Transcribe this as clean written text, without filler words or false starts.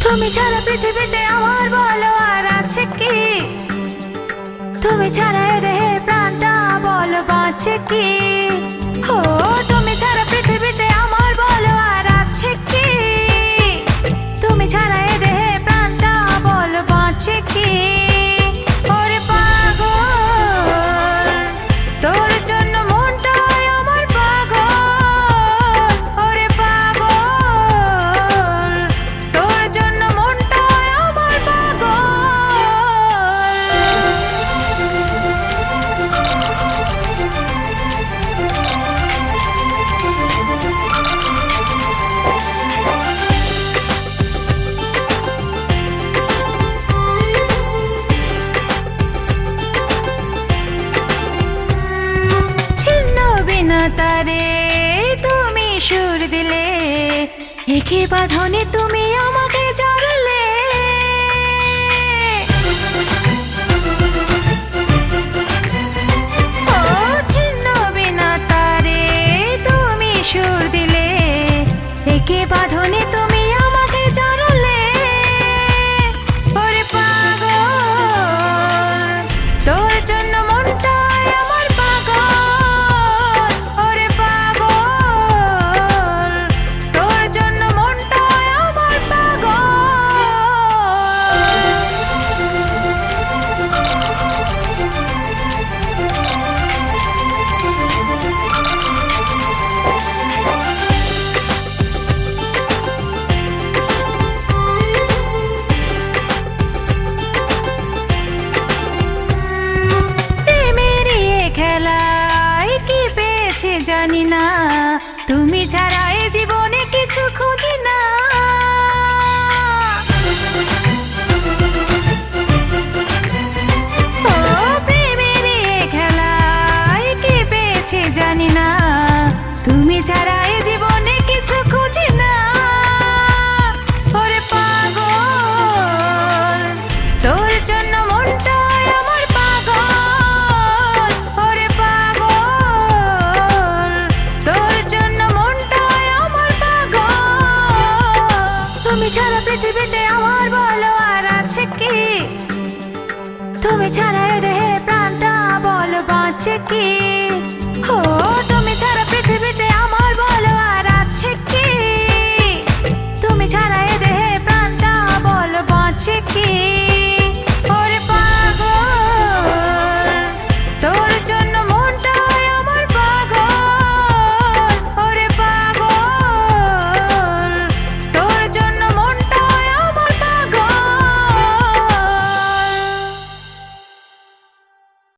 তুমি ছাড়া পৃথিবীতে আমার বলো আর আছে কি? তুমি ছাড়া এ দেহে প্রাণটা বলো বাঁচে কি? ও তুমি ছাড়া পৃথিবীতে আমার বলো আর আছে কি? তুমি ছাড়া এ দেহে প্রাণটা বলো বাঁচে কি? ওরে পাগল, তোর জন্য মনটাই আমার পাগল। ওরে পাগল, তোর জন্য মনটাই আমার পাগল। ছিন্ন বিনা তারে তুমি সুর দিলে, একে বাঁধনে তুমি আমাকে জড়ালে। ও ছিন্ন বিনা তারে তুমি সুর দিলে, একে বাঁধনে তুমি আমাকে জড়ালে। ওরে পাগল, তোর জন্য মনটাই আমার পাগল। ওরে পাগল, তোর জন্য মনটাই আমার পাগল। প্রেমের এ খেলায় কি পেয়েছে জানি না, তুমি ছাড়া এ জীবনে কিছু খুঁজি না। ও প্রেমের এ খেলায় কি পেয়েছে জানি না, তুমি ছাড়া এ জীবনে কিছু খুঁজি না। ওরে পাগল, তোর জন্য মনটাই আমার পাগল। ওরে পাগল, তোর জন্য মনটাই আমার পাগল। তুমি ছাড়া পৃথিবীতে আমার বলো আর আছে কি? তুমি ছাড়া এ দেহে প্রাণটা বলো বাঁচে কি?